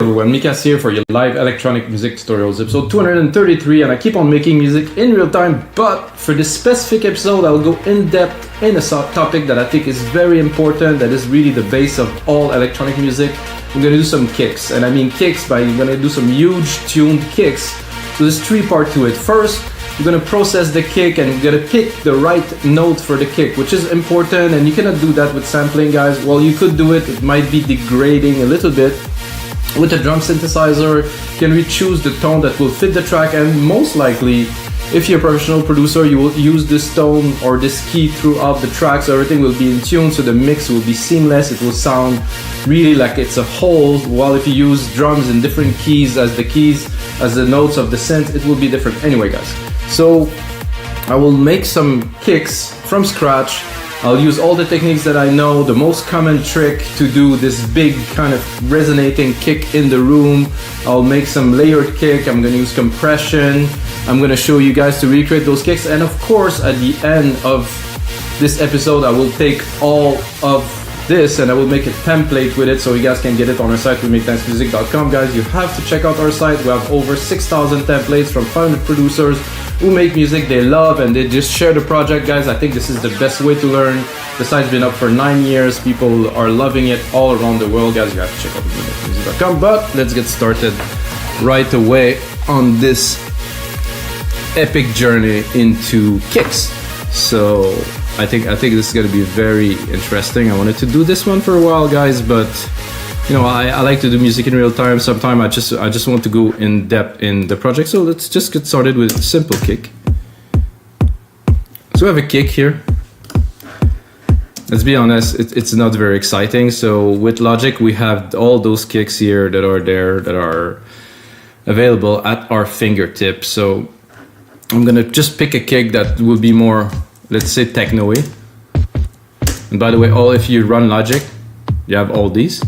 Everyone, Mikas here for your live electronic music tutorials, episode 233, and I keep on making music in real time, but for this specific episode I'll go in depth in a topic that I think is very important, that is really the base of all electronic music. I'm gonna do some kicks, and I mean kicks by I'm gonna do some huge tuned kicks. So there's three parts to it. First, you're gonna process the kick and you're gonna pick the right note for the kick, which is important, and you cannot do that with sampling, guys. Well, you could do it, it might be degrading a little bit. With a drum synthesizer, you can re-choose the tone that will fit the track, and most likely, if you're a professional producer, you will use this tone or this key throughout the track, so everything will be in tune, so the mix will be seamless, it will sound really like it's a whole, while if you use drums in different keys as the notes of the synth, it will be different. Anyway, guys, so I will make some kicks from scratch. I'll use all the techniques that I know. The most common trick to do this big kind of resonating kick in the room. I'll make some layered kick. I'm gonna use compression. I'm gonna show you guys to recreate those kicks. And of course, at the end of this episode, I will take all of this and I will make a template with it so you guys can get it on our site, wemakedancemusic.com. Guys, you have to check out our site. We have over 6,000 templates from 500 producers who make music they love and they just share the project. Guys, I think this is the best way to learn. The site's been up for 9 years. People are loving it all around the world. Guys, you have to check out wemakedancemusic.com. But let's get started right away on this epic journey into kicks. So I think this is going to be very interesting. I wanted to do this one for a while, guys, but you know, I like to do music in real time. Sometimes I just want to go in depth in the project. So let's just get started with a simple kick. So we have a kick here. Let's be honest, it's not very exciting. So with Logic, we have all those kicks here that are there, that are available at our fingertips. So I'm gonna just pick a kick that will be more, let's say, techno-y. And by the way, if you run Logic, you have all these.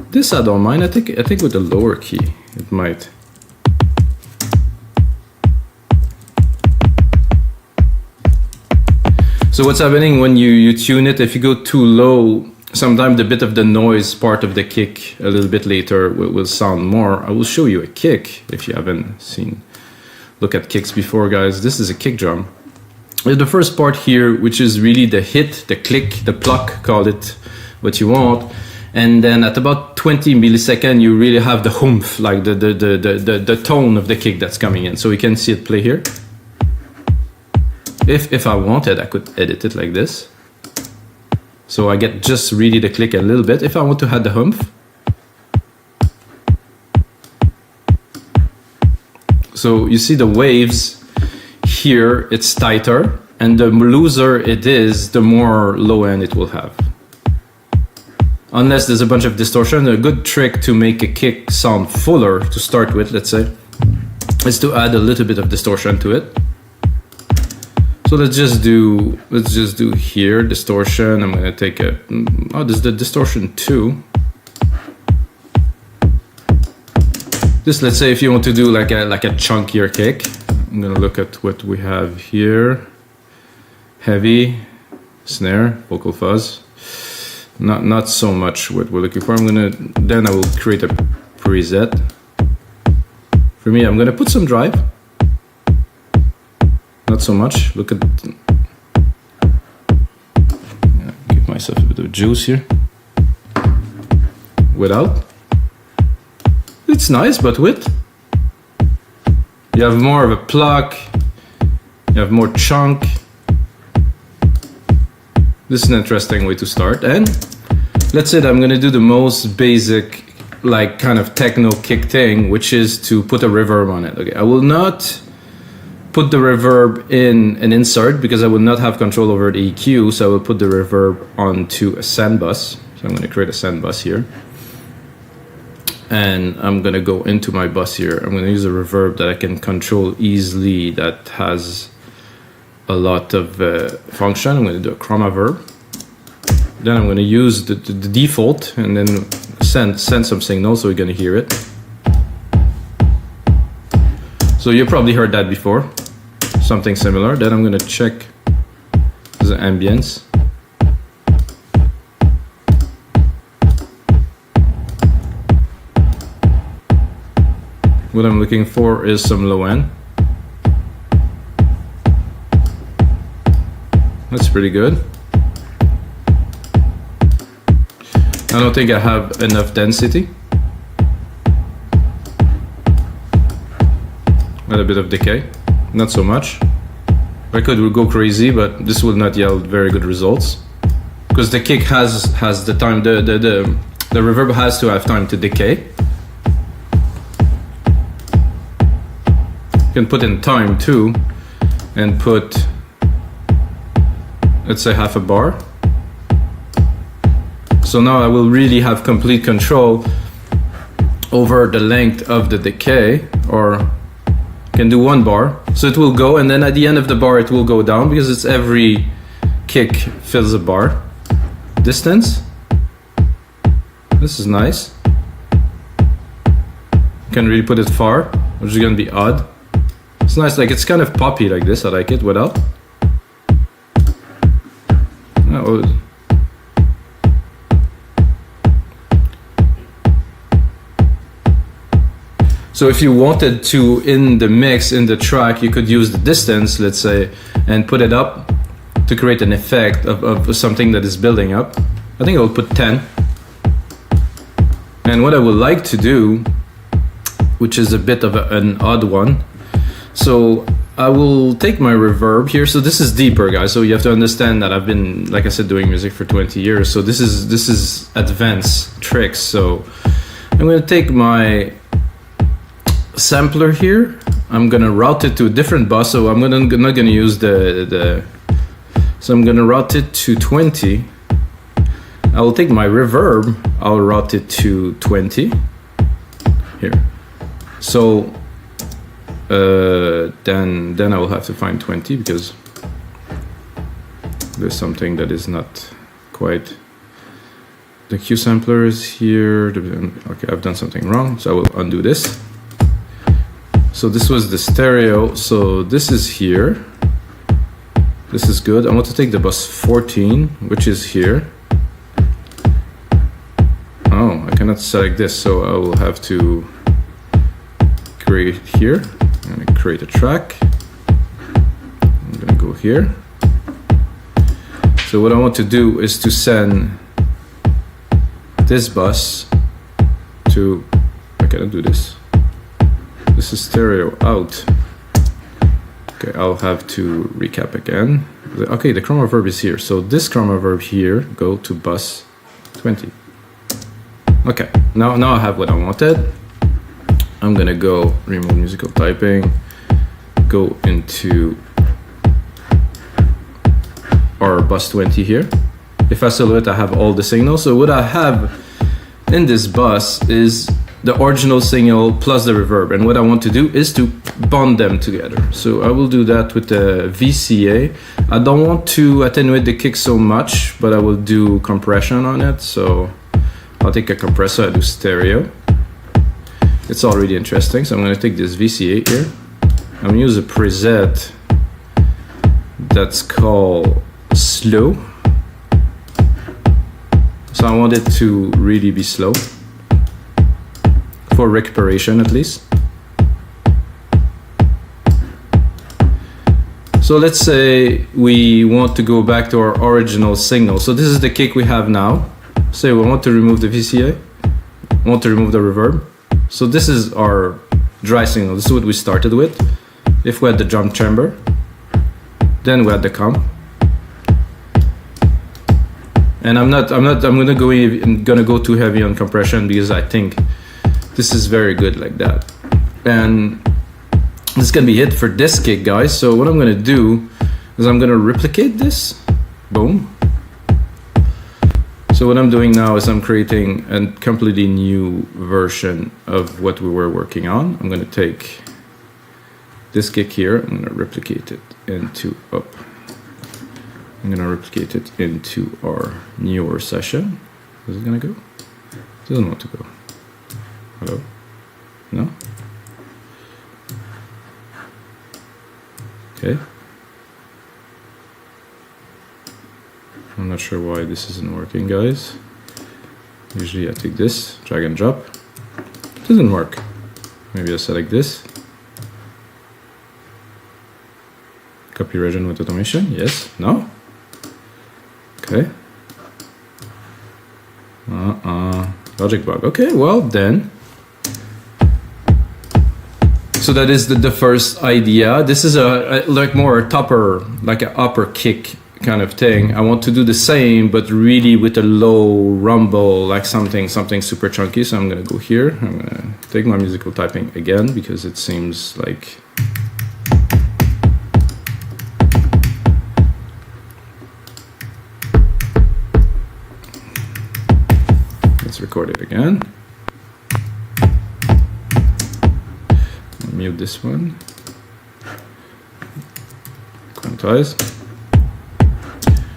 This I don't mind. I think with the lower key it might. So what's happening when you tune it? If you go too low, sometimes the bit of the noise part of the kick a little bit later will sound more. I will show you a kick if you haven't look at kicks before, guys. This is a kick drum. The first part here, which is really the hit, the click, the pluck, call it what you want. And then at about 20 milliseconds, you really have the humph, like the tone of the kick that's coming in. So we can see it play here. If I wanted, I could edit it like this. So I get just really the click a little bit. If I want to add the humph. So you see the waves here, it's tighter. And the looser it is, the more low end it will have. Unless there's a bunch of distortion. A good trick to make a kick sound fuller to start with, let's say, is to add a little bit of distortion to it. So let's just do here distortion. I'm gonna take this is the distortion 2. This, let's say, if you want to do like a chunkier kick, I'm gonna look at what we have here. Heavy snare, vocal fuzz. Not so much what we're looking for. Then I will create a preset. For me, I'm gonna put some drive. Not so much. Look at, give myself a bit of juice here. Without. It's nice, but with. You have more of a pluck. You have more chunk. This is an interesting way to start. And let's say that I'm gonna do the most basic, like kind of techno kick thing, which is to put a reverb on it. Okay, I will not put the reverb in an insert because I will not have control over the EQ. So I will put the reverb onto a send bus. So I'm gonna create a send bus here. And I'm gonna go into my bus here. I'm gonna use a reverb that I can control easily, that has a lot of function. I'm going to do a chroma verb. Then I'm going to use the default and then send some signal so we're going to hear it. So you probably heard that before, something similar. Then I'm going to check the ambience. what I'm looking for is some low end. That's pretty good. I don't think I have enough density. And a bit of decay, not so much. I could go crazy, but this will not yield very good results. Because the kick has the time, the reverb has to have time to decay. You can put in time too, and put, let's say, half a bar. So now I will really have complete control over the length of the decay, or can do 1 bar. So it will go, and then at the end of the bar it will go down, because it's every kick fills a bar. Distance. This is nice. You can really put it far, which is gonna be odd. It's nice, like it's kind of poppy like this. I like it without. Oh. So if you wanted to, in the mix, in the track, you could use the distance, let's say, and put it up to create an effect of something that is building up. I think I will put 10. And what I would like to do, which is a bit of an odd one, so I will take my reverb here. So this is deeper, guys. So you have to understand that I've been, like I said, doing music for 20 years. So this is advanced tricks. So I'm going to take my sampler here. I'm going to route it to a different bus. So I'm not going to use so I'm going to route it to 20. I will take my reverb. I'll route it to 20 here. So then I will have to find 20, because there's something that is not quite. The Q sampler is here. Okay, I've done something wrong, so I will undo this. So this was the stereo, so this is here. This is good. I want to take the bus 14, which is here. Oh, I cannot select this, so I will have to create here. I'm going to create a track. I'm going to go here. So what I want to do is to send this bus to, I cannot do this. This is stereo out. Okay, I'll have to recap again. Okay, the chroma verb is here. So this chroma verb here, go to bus 20. Okay, now I have what I wanted. I'm gonna go remove musical typing, go into our bus 20 here. If I select it, I have all the signals. So what I have in this bus is the original signal plus the reverb, and what I want to do is to bond them together. So I will do that with the VCA. I don't want to attenuate the kick so much, but I will do compression on it. So I'll take a compressor, I do stereo. It's already interesting, so I'm going to take this VCA here. I'm going to use a preset that's called slow. So I want it to really be slow, for recuperation at least. So let's say we want to go back to our original signal. So this is the kick we have now. Say we want to remove the VCA, want to remove the reverb. So this is our dry signal. This is what we started with. If we had the drum chamber, then we had the comp. And I'm gonna go too heavy on compression, because I think this is very good like that. And this can be it for this kick, guys. So what I'm gonna do is I'm gonna replicate this. Boom. So what I'm doing now is I'm creating a completely new version of what we were working on. I'm gonna take this kick here, I'm gonna replicate it into up. I'm gonna replicate it into our newer session. Is it gonna go? It doesn't want to go. Hello? No? Okay. I'm not sure why this isn't working, guys. Usually I take this, drag and drop. It doesn't work. Maybe I select this. Copy region with automation, yes, no? Okay. Logic bug, okay, well then. So that is the first idea. This is a like more a topper, like an upper kick kind of thing. I want to do the same, but really with a low rumble, like something super chunky. So I'm gonna go here. I'm gonna take my musical typing again because it seems like let's record it again. Mute this one. Quantize.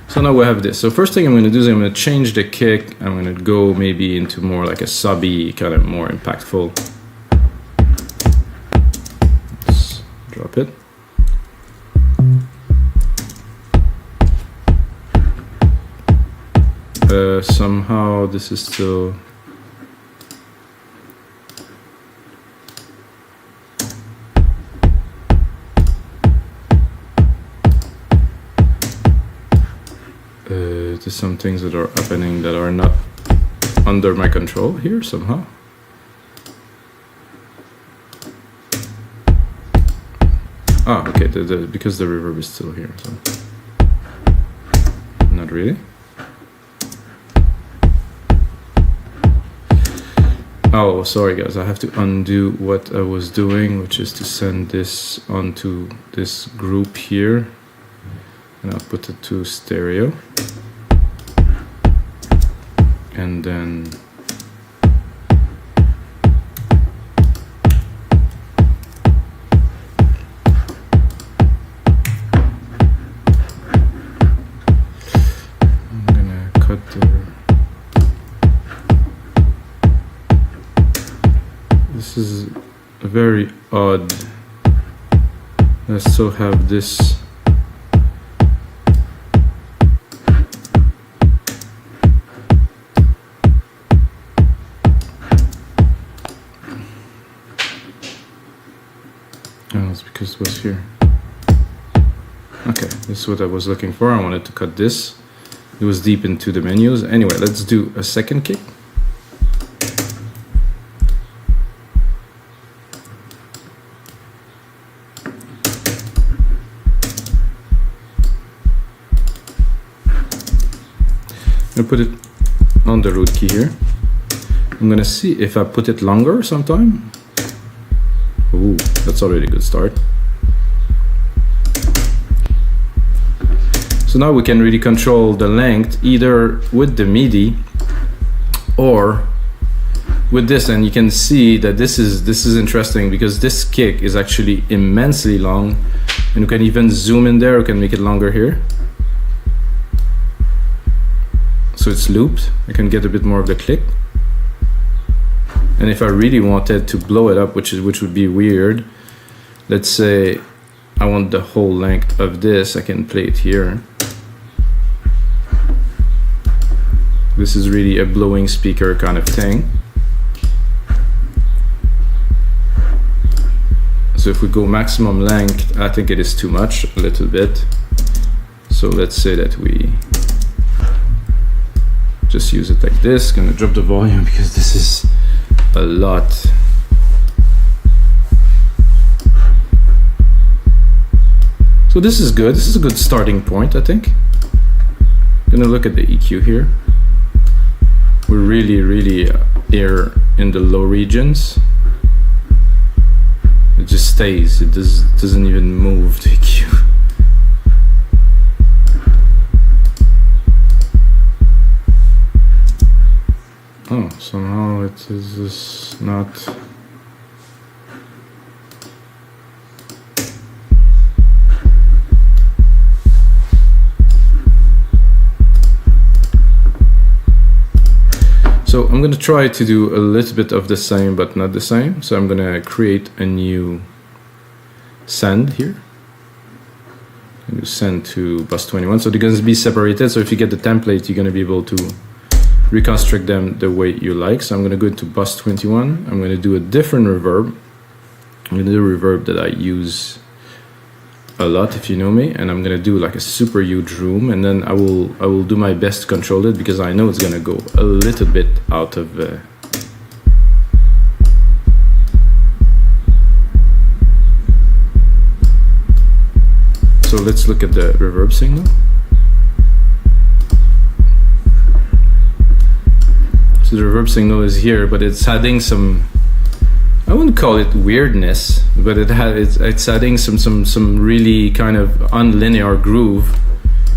So now we have this. So first thing I'm going to do is I'm going to change the kick. I'm going to go maybe into more like a subby, kind of more impactful. Let's drop it. Somehow this is still... There's some things that are happening that are not under my control here somehow. Ah, okay, because the reverb is still here, so not really. Oh, sorry guys, I have to undo what I was doing, which is to send this onto this group here, and I'll put it to stereo. And then I'm gonna cut this is very odd. Let's still have this. Because it was here. Okay, this is what I was looking for. I wanted to cut this. It was deep into the menus. Anyway, let's do a second kick. I'm gonna put it on the root key here. I'm gonna see if I put it longer sometime. Ooh, that's already a good start. So now we can really control the length either with the MIDI or with this, and you can see that this is interesting because this kick is actually immensely long, and you can even zoom in there. You can make it longer here. So it's looped. I can get a bit more of the click. And if I really wanted to blow it up, which would be weird, let's say I want the whole length of this, I can play it here. This is really a blowing speaker kind of thing. So if we go maximum length, I think it is too much, a little bit. So let's say that we just use it like this. Gonna drop the volume because this is a lot. So this is good. This is a good starting point, I think. Gonna look at the EQ here. We're really here in the low regions. It just stays. It doesn't even move the EQ. Oh, somehow it is just not. So I'm going to try to do a little bit of the same, but not the same. So I'm going to create a new send here. And send to bus 21. So they're going to be separated. So if you get the template, you're going to be able to reconstruct them the way you like. So I'm going to go into bus 21. I'm going to do a different reverb. another reverb that I use a lot, if you know me, and I'm gonna do like a super huge room, and then I will do my best to control it, because I know it's gonna go a little bit out of so let's look at the reverb signal. So the reverb signal is here, but it's adding some, I wouldn't call it weirdness, but it's adding some really kind of unlinear groove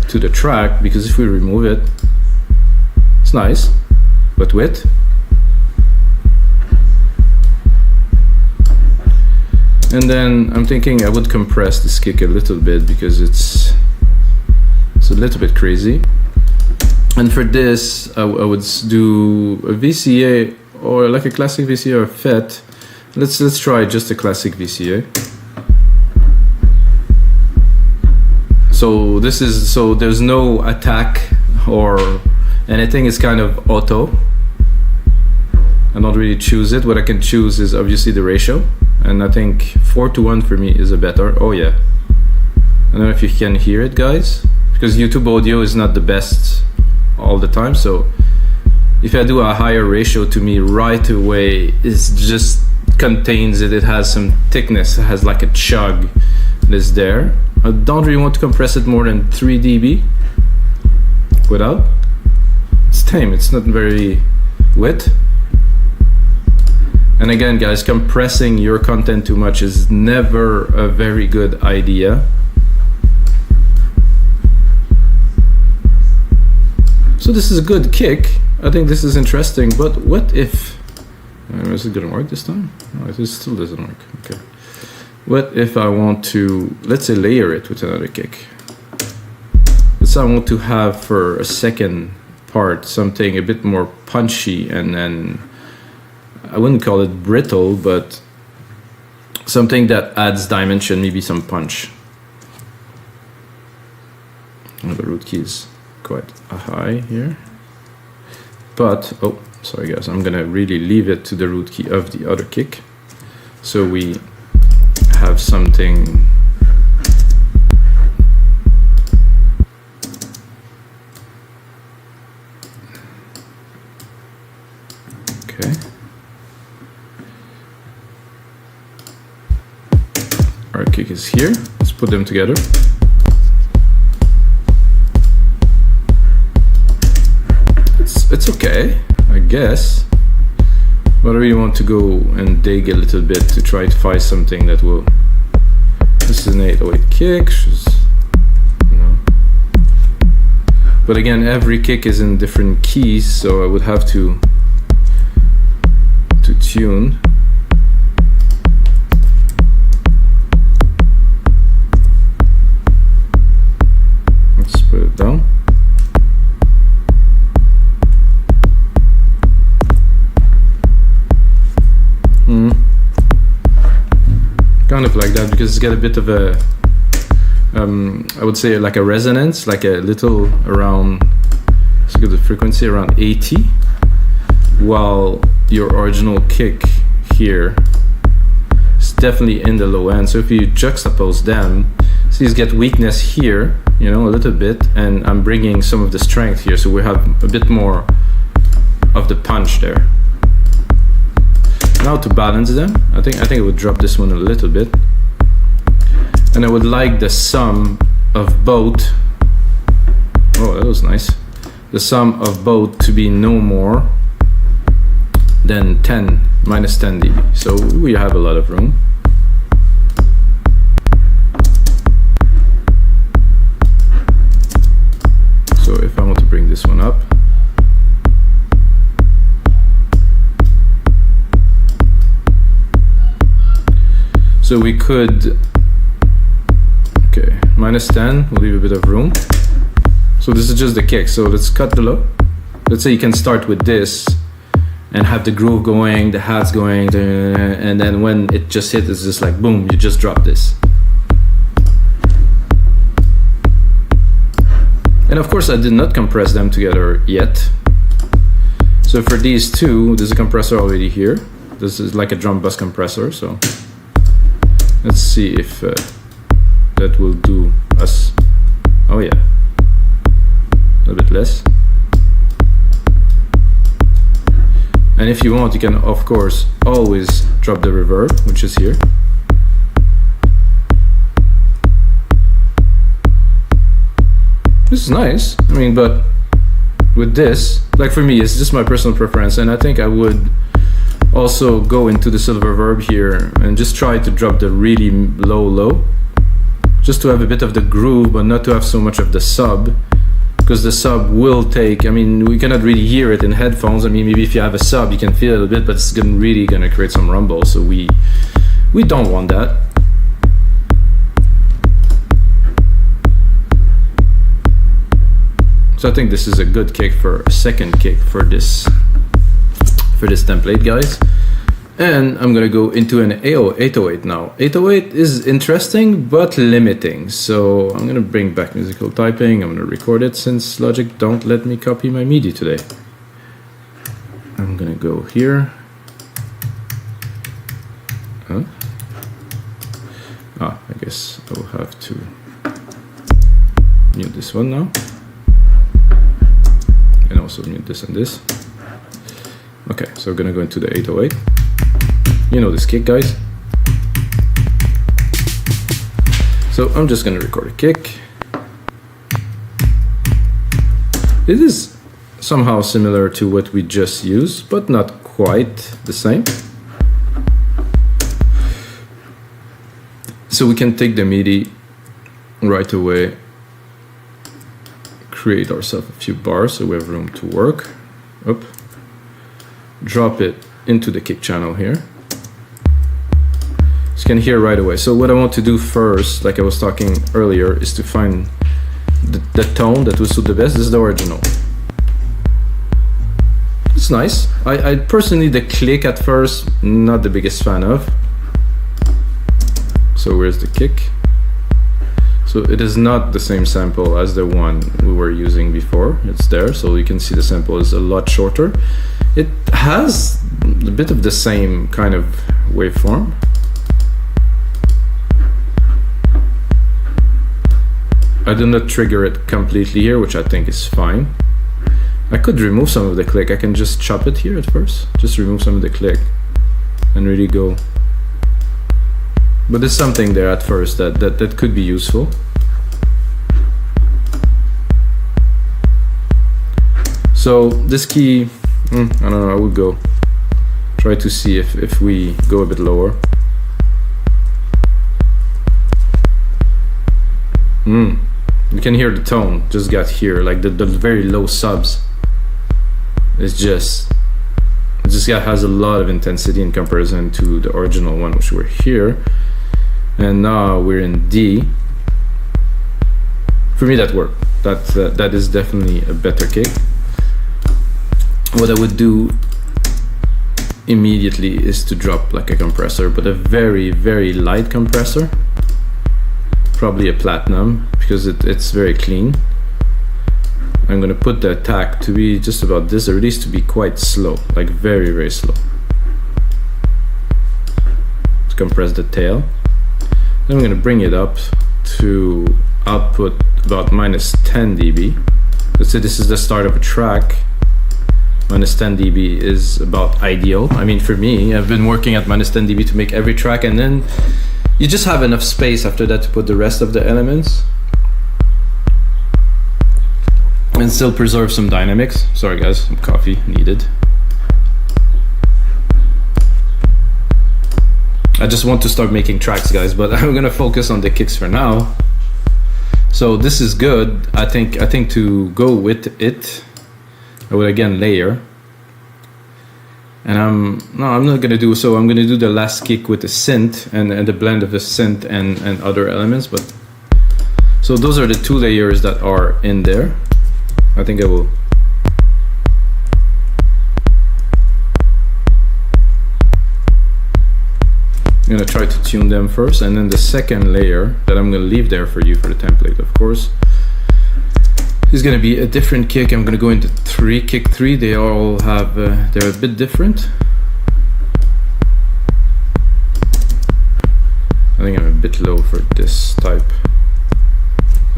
to the track, because if we remove it, it's nice, but width. And then I'm thinking I would compress this kick a little bit, because it's a little bit crazy. And for this, I would do a VCA, or like a classic VCA or FET. Let's try just a classic VCA. So there's no attack or anything. It's kind of auto. I don't really choose it. What I can choose is obviously the ratio, and I think 4:1 for me is a better. Oh yeah. I don't know if you can hear it, guys, because YouTube audio is not the best all the time. So if I do a higher ratio, to me right away it just contains it. It has some thickness. It has like a chug that's there. I don't really want to compress it more than 3 dB without. It's tame. It's not very wet. And again, guys, compressing your content too much is never a very good idea. So this is a good kick. I think this is interesting, but what if... is it gonna work this time? No, it still doesn't work. Okay. What if I want to, let's say, layer it with another kick? Let's say I want to have for a second part something a bit more punchy, and then I wouldn't call it brittle, but something that adds dimension, maybe some punch. Oh, the root key is quite high here, but oh, sorry guys, I'm gonna really leave it to the root key of the other kick, so we have something. Okay. Our kick is here. Let's put them together. It's okay, I guess. But I really want to go and dig a little bit to try to find something that will... This is an 808 kick, you know. But again, every kick is in different keys, so I would have to tune. Let's put it down. Kind of like that, because it's got a bit of a I would say like a resonance, like a little around, let's get the frequency around 80, while your original kick here is definitely in the low end. So if you juxtapose them, so you get weakness here, you know, a little bit, and I'm bringing some of the strength here, so we have a bit more of the punch there. Now to balance them, I think I would drop this one a little bit, and I would like the sum of both. Oh, that was nice. The sum of both to be no more than minus 10 dB. So we have a lot of room. So if I want to bring this one up, so we could, okay, minus 10, we'll leave a bit of room. So this is just the kick, so let's cut the low. Let's say you can start with this and have the groove going, the hats going, and then when it just hits, it's just like boom, you just drop this. And of course I did not compress them together yet. So for these two, there's a compressor already here. This is like a drum bus compressor, so Let's see if that will do us. Oh yeah, a little bit less. And if you want, you can of course always drop the reverb, which is here. This is nice. I mean, but with this, like for me, it's just my personal preference, and I think I would also go into the silver reverb here and just try to drop the really low, just to have a bit of the groove, but not to have so much of the sub, because the sub will take, I mean, we cannot really hear it in headphones. I mean, maybe if you have a sub, you can feel it a bit, but it's really gonna create some rumble, so we don't want that. So I think this is a good kick for a second kick for this template, guys. And I'm gonna go into an 808 now. 808 is interesting but limiting, so I'm gonna bring back musical typing. I'm gonna record it since Logic don't let me copy my MIDI today. I'm gonna go here. I guess I will have to mute this one now. And also mute this and this. Okay, so we're gonna go into the 808. You know this kick, guys. So I'm just gonna record a kick. It is somehow similar to what we just used, but not quite the same. So we can take the MIDI right away, create ourselves a few bars so we have room to work. Up. Drop it into the kick channel here. You can hear right away. So what I want to do first, like I was talking earlier, is to find the tone that will suit the best. This is the original. It's nice. I personally, the click at first, not the biggest fan of. So where's the kick? So it is not the same sample as the one we were using before. It's there, so you can see the sample is a lot shorter. It has a bit of the same kind of waveform. I do not trigger it completely here, which I think is fine. I could remove some of the click. I can just chop it here at first. Just remove some of the click and really go. But there's something there at first that could be useful. So this key, I don't know, I would go try to see if we go a bit lower. You can hear the tone just got here, like the very low subs. It just has a lot of intensity in comparison to the original one, which were here. And now we're in D. For me, that worked. That is definitely a better kick. What I would do immediately is to drop like a compressor, but a very, very light compressor. Probably a platinum, because it's very clean. I'm gonna put the attack to be just about this, the release to be quite slow, like very, very slow. Let's compress the tail. Then I'm gonna bring it up to output about -10 dB. Let's say this is the start of a track. -10 dB is about ideal. I mean, for me, I've been working at -10 dB to make every track, and then you just have enough space after that to put the rest of the elements and still preserve some dynamics. Sorry guys, some coffee needed. I just want to start making tracks, guys, but I'm gonna focus on the kicks for now. So this is good. I think to go with it, I would again layer. And I'm not gonna do so. I'm gonna do the last kick with the synth and the blend of the synth and other elements. But so those are the two layers that are in there. I think I will. I'm gonna try to tune them first, and then the second layer that I'm gonna leave there for you for the template, of course, is gonna be a different kick. I'm gonna go into kick three. They all have they're a bit different. think I'm a bit low for this type.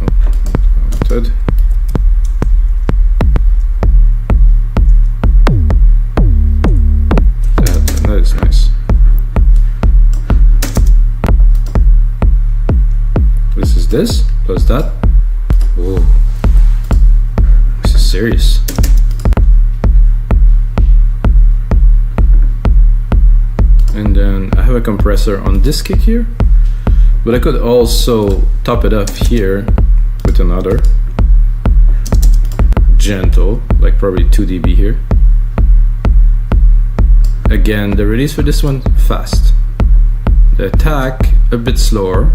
Oh, wanted. That is nice. This is this plus that. Whoa, this is serious. And then I have a compressor on this kick here, but I could also top it up here with another gentle, like probably 2 dB here. Again, the release for this one fast, the attack a bit slower.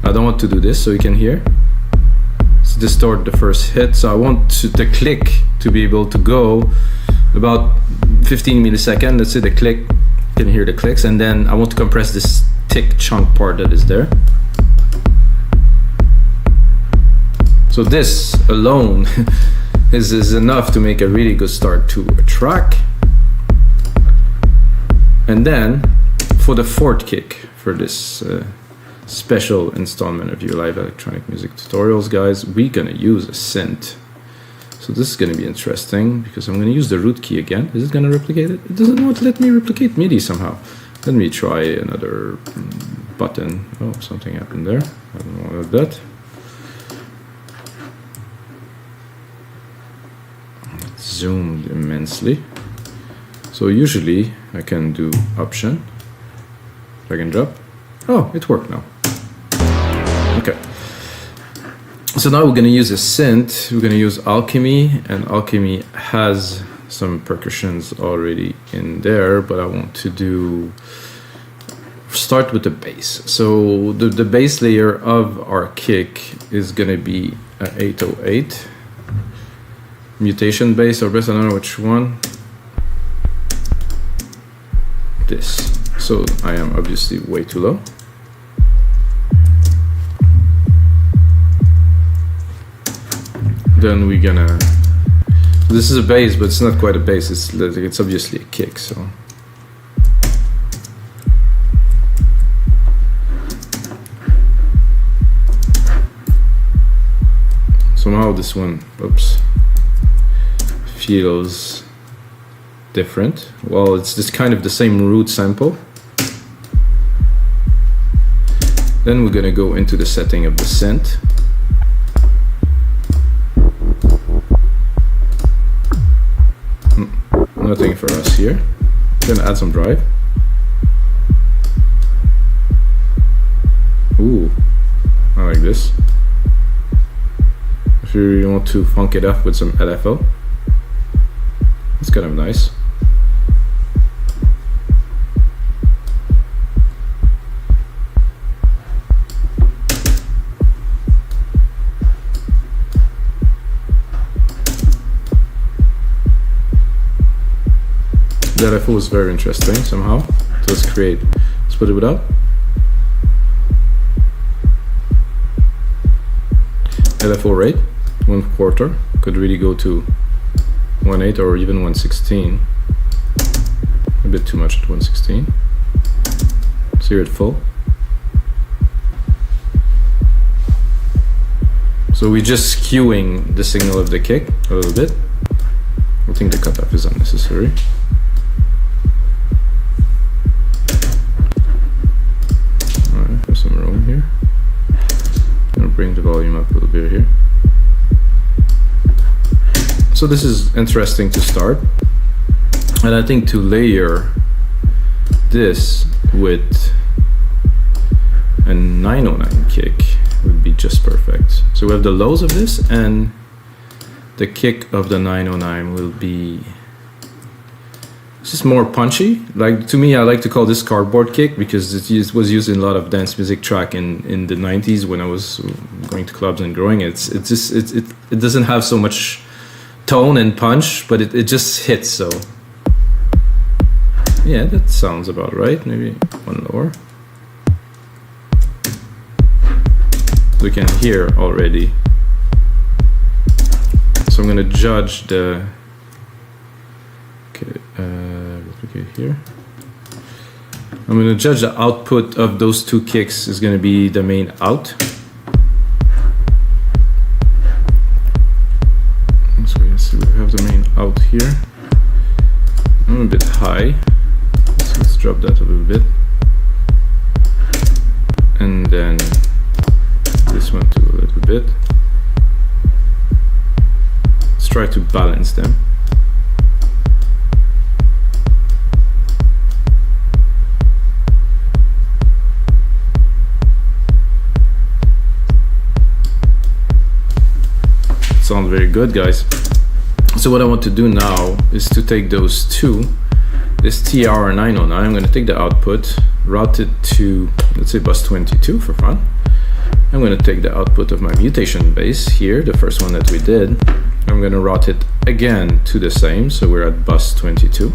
I don't want to do this so you can hear. Let's distort the first hit, so I want the click to be able to go about 15 milliseconds. Let's say the click, you can hear the clicks, and then I want to compress this thick chunk part that is there. So this alone is enough to make a really good start to a track. And then for the fourth kick for this special installment of your live electronic music tutorials, guys, we're gonna use a synth. So this is gonna be interesting because I'm gonna use the root key again. Is it gonna replicate it? It doesn't want to let me replicate MIDI somehow. Let me try another button. Oh, something happened there. I don't want that. Zoomed immensely. So usually I can do option, drag and drop. Oh, it worked now. Okay. So now we're gonna use a synth. We're gonna use Alchemy, and Alchemy has some percussions already in there, but I want to start with the bass. So the bass layer of our kick is gonna be an 808 mutation bass or bass, I don't know which one. This. So I am obviously way too low. Then we're gonna, this is a bass, but it's not quite a bass, it's obviously a kick, so. Somehow this one, oops, feels different. Well, it's just kind of the same root sample. Then we're gonna go into the setting of the synth. Nothing for us here. Gonna add some drive. Ooh, I like this. If you really want to funk it up with some LFO, it's kind of nice. That I thought was very interesting somehow. So let's put it without. LFO rate, 1/4. Could really go to 1/8 or even 1/16. A bit too much at 1/16. Let's hear it full. So we're just skewing the signal of the kick a little bit. I think the cutoff is unnecessary. Some room here. I'm gonna bring the volume up a little bit here. So this is interesting to start, and I think to layer this with a 909 kick would be just perfect. So we have the lows of this, and the kick of the 909 will be just more punchy. Like, to me, I like to call this cardboard kick because it was used in a lot of dance music track in the 90s when I was going to clubs and growing. It doesn't have so much tone and punch, but it just hits. So yeah, that sounds about right. Maybe one lower. We can hear already. So I'm gonna judge the. Okay, replicate here. I'm going to judge the output of those two kicks is going to be the main out. So yes, we have the main out here. I'm a bit high. Let's drop that a little bit. And then this one too a little bit. Let's try to balance them. Sound very good, guys. So what I want to do now is to take those two, this TR909, I'm going to take the output, route it to, let's say, bus 22 for fun. I'm going to take the output of my mutation bass here, the first one that we did. I'm going to route it again to the same, so we're at bus 22.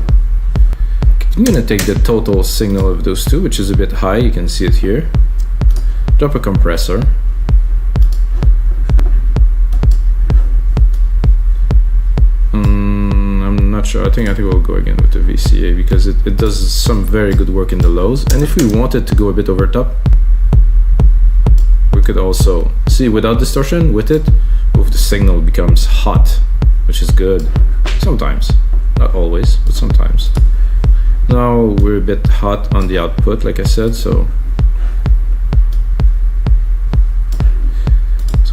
I'm going to take the total signal of those two, which is a bit high, you can see it here. Drop a compressor. Not sure. I think we'll go again with the VCA because it does some very good work in the lows. And if we wanted to go a bit over top, we could also see without distortion with it, the signal becomes hot, which is good. Sometimes, not always, but sometimes. Now we're a bit hot on the output, like I said, so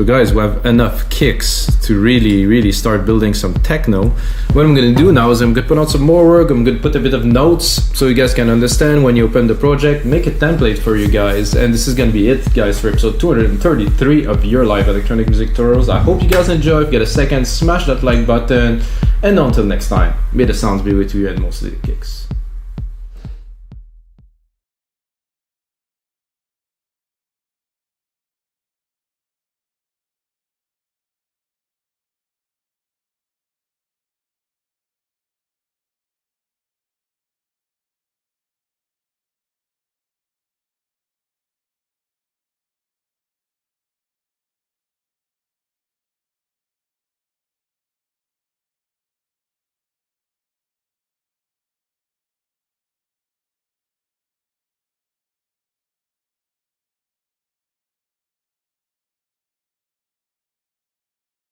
guys, we have enough kicks to really start building some techno. What I'm gonna do now is I'm gonna put out some more work. I'm gonna put a bit of notes so you guys can understand when you open the project, make a template for you guys. And this is gonna be it, guys, for episode 233 of your live electronic music tutorials. I hope you guys enjoy. If you get a second, smash that like button. And until next time, may the sounds be with you and mostly the kicks.